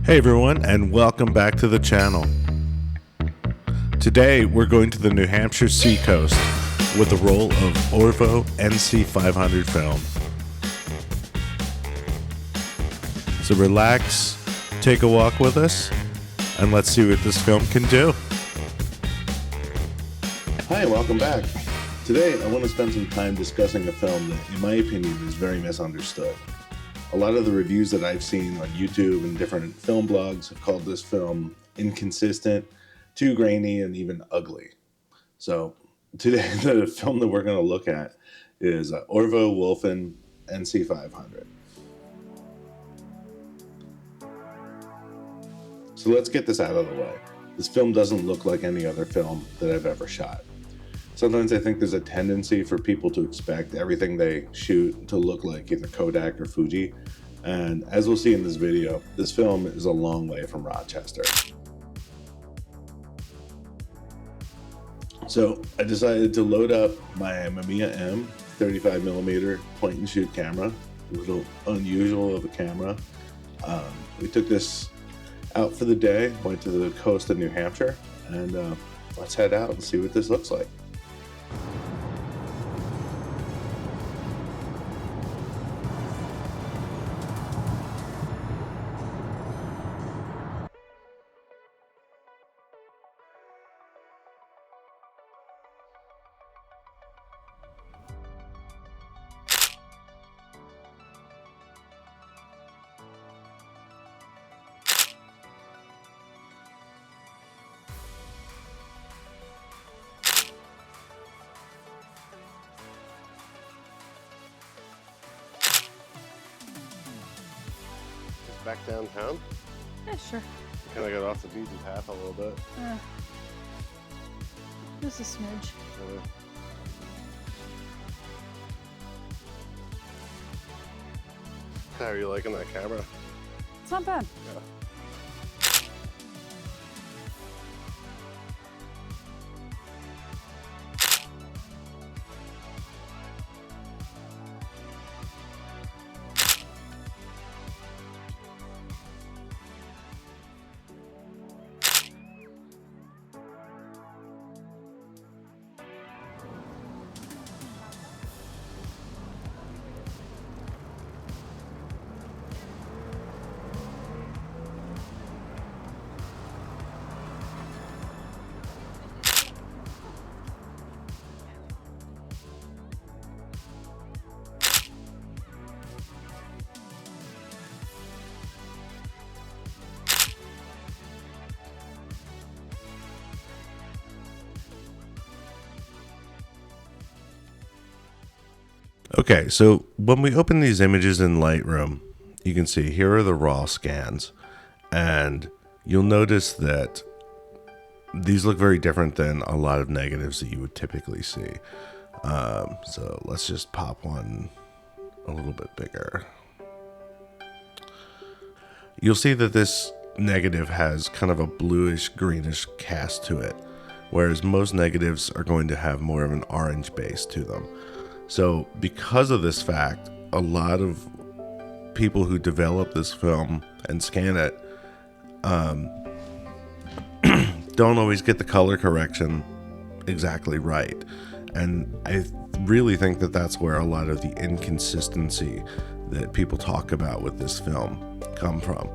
Hey everyone, and welcome back to the channel. Today we're going to the New Hampshire seacoast with the roll of Orwo NC-500 film. So relax, take a walk with us, and let's see what this film can do. Hi, welcome back. Today I want to spend some time discussing a film that, in my opinion, is very misunderstood. A lot of the reviews that I've seen on YouTube and different film blogs have called this film inconsistent, too grainy, and even ugly. So today the film that we're going to look at is Orwo NC-500. So let's get this out of the way. This film doesn't look like any other film that I've ever shot. Sometimes I think there's a tendency for people to expect everything they shoot to look like either Kodak or Fuji. And as we'll see in this video, this film is a long way from Rochester. So I decided to load up my Mamiya M 35mm point and shoot camera, a little unusual of a camera. We took this out for the day, went to the coast of New Hampshire, and let's head out and see what this looks like. Back downtown? Yeah, sure. Kind of got off the beaten path a little bit. Just a smidge. How are you liking that camera? It's not bad. Yeah. Okay, so when we open these images in Lightroom, you can see here are the raw scans, and you'll notice that these look very different than a lot of negatives that you would typically see. So let's just pop one a little bit bigger. You'll see that this negative has kind of a bluish greenish cast to it, whereas most negatives are going to have more of an orange base to them. So because of this fact, a lot of people who develop this film and scan it don't always get the color correction exactly right. And I really think that that's where a lot of the inconsistency that people talk about with this film come from.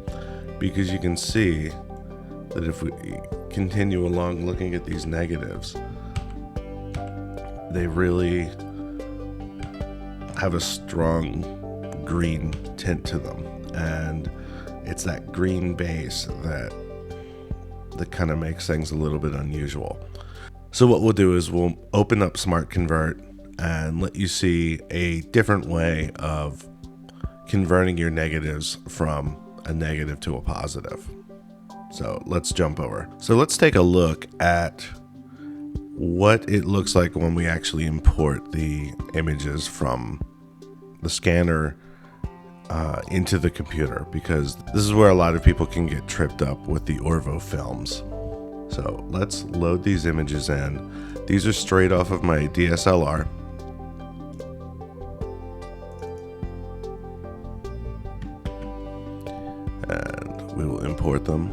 Because you can see that if we continue along looking at these negatives, they really have a strong green tint to them, and it's that green base that kind of makes things a little bit unusual. So what we'll do is we'll open up Smart Convert and let you see a different way of converting your negatives from a negative to a positive. So let's jump over. So let's take a look at what it looks like when we actually import the images from the scanner into the computer, because this is where a lot of people can get tripped up with the Orwo films. So let's load these images in. These are straight off of my DSLR. And we will import them.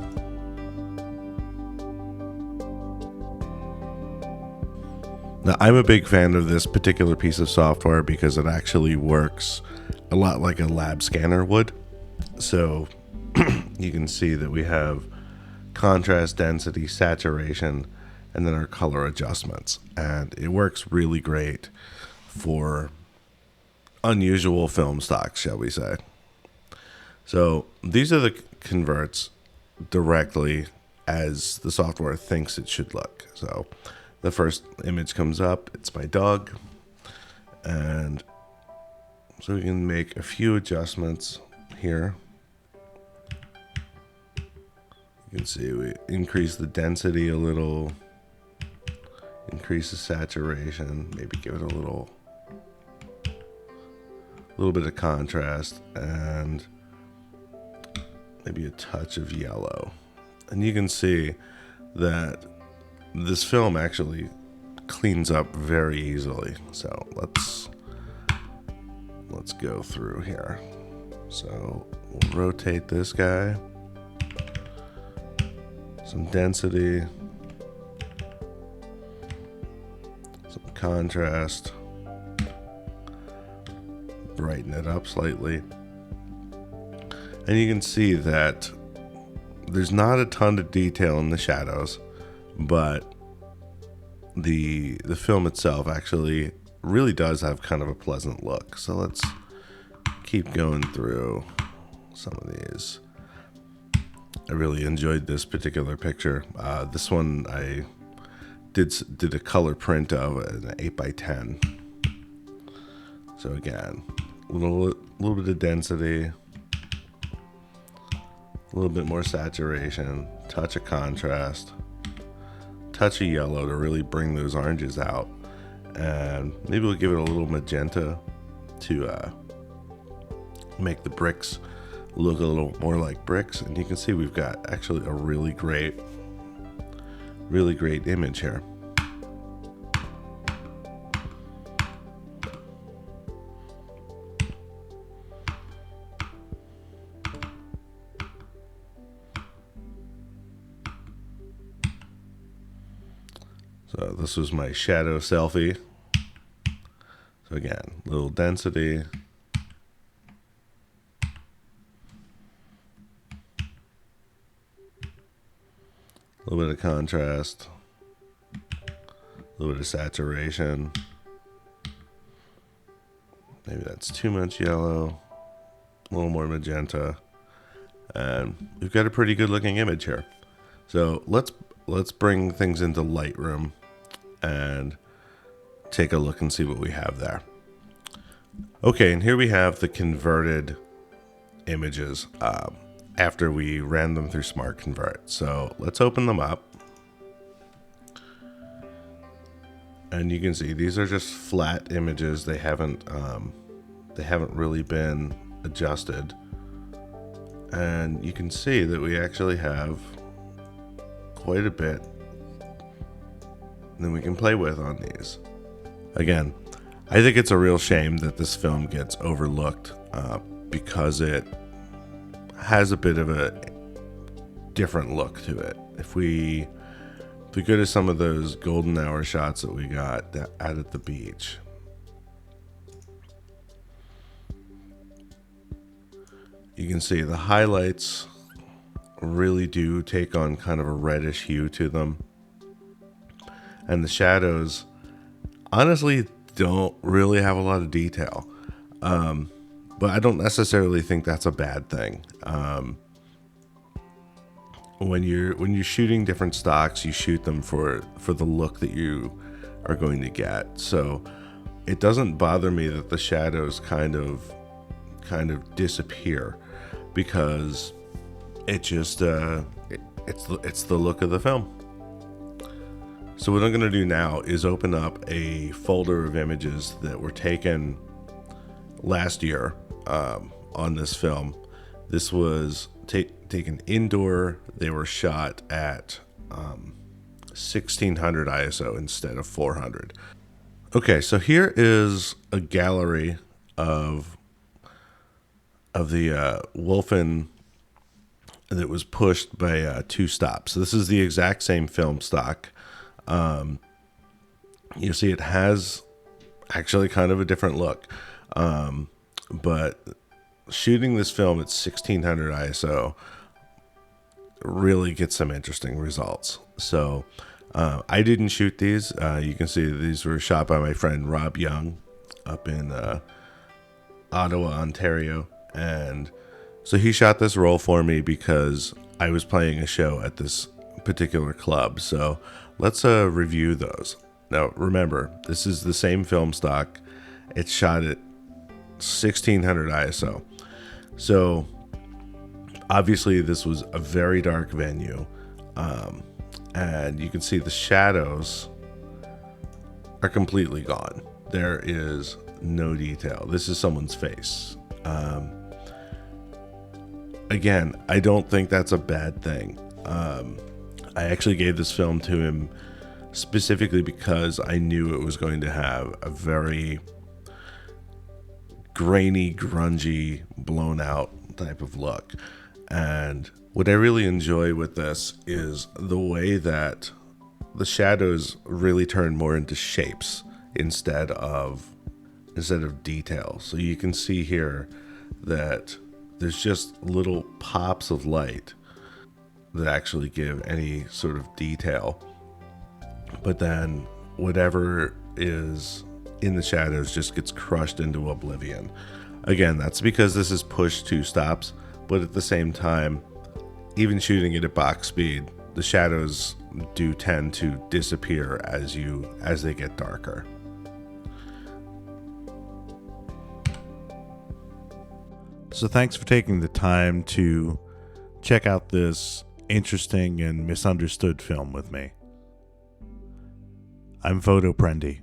Now, I'm a big fan of this particular piece of software because it actually works a lot like a lab scanner would. So you can see that we have contrast, density, saturation, and then our color adjustments. And it works really great for unusual film stocks, shall we say. So these are the converts directly as the software thinks it should look. So the first image comes up, it's my dog. And so we can make a few adjustments here. You can see we increase the density a little, increase the saturation, maybe give it a little bit of contrast, and maybe a touch of yellow. And you can see that this film actually cleans up very easily. So let's go through here. So we'll rotate this guy. Some density, some contrast, brighten it up slightly. And you can see that there's not a ton of detail in the shadows, but the film itself actually really does have kind of a pleasant look. So let's keep going through some of these. I really enjoyed this particular picture. This one I did a color print of an 8x10. So again, a little bit of density, a little bit more saturation, touch of contrast, touch of yellow to really bring those oranges out, and maybe we'll give it a little magenta to make the bricks look a little more like bricks. And you can see we've got actually a really great image here. So this was my shadow selfie. So again, little density, a little bit of contrast, a little bit of saturation. Maybe that's too much yellow, a little more magenta, and we've got a pretty good looking image here. So let's bring things into Lightroom and take a look and see what we have there. Okay, and here we have the converted images after we ran them through Smart Convert. So let's open them up. And you can see these are just flat images. They haven't really been adjusted. And you can see that we actually have quite a bit that we can play with on these. Again, I think it's a real shame that this film gets overlooked because it has a bit of a different look to it. If we go to some of those golden hour shots that we got out at the beach, you can see the highlights really do take on kind of a reddish hue to them, and the shadows honestly don't really have a lot of detail. But I don't necessarily think that's a bad thing. When you're shooting different stocks, you shoot them for the look that you are going to get. So it doesn't bother me that the shadows kind of disappear, because it just it's the look of the film. So what I'm going to do now is open up a folder of images that were taken last year on this film. This was taken indoor. They were shot at 1600 ISO instead of 400. Okay, so here is a gallery of the Wolfen that was pushed by 2 stops. So this is the exact same film stock. You see it has actually kind of a different look. But shooting this film at 1600 ISO really gets some interesting results. So I didn't shoot these. You can see these were shot by my friend Rob Young up in Ottawa, Ontario. And so he shot this roll for me because I was playing a show at this particular club. So let's review those. Now, remember, this is the same film stock. It's shot at 1600 ISO. So obviously this was a very dark venue. And you can see the shadows are completely gone. There is no detail. This is someone's face. Again, I don't think that's a bad thing. I actually gave this film to him specifically because I knew it was going to have a very grainy, grungy, blown out type of look. And what I really enjoy with this is the way that the shadows really turn more into shapes instead of detail. So you can see here that there's just little pops of light that actually give any sort of detail. But then whatever is in the shadows just gets crushed into oblivion. Again, that's because this is pushed 2 stops, but at the same time, even shooting it at box speed, the shadows do tend to disappear as they get darker. So thanks for taking the time to check out this interesting and misunderstood film with me. I'm Photo Prendy.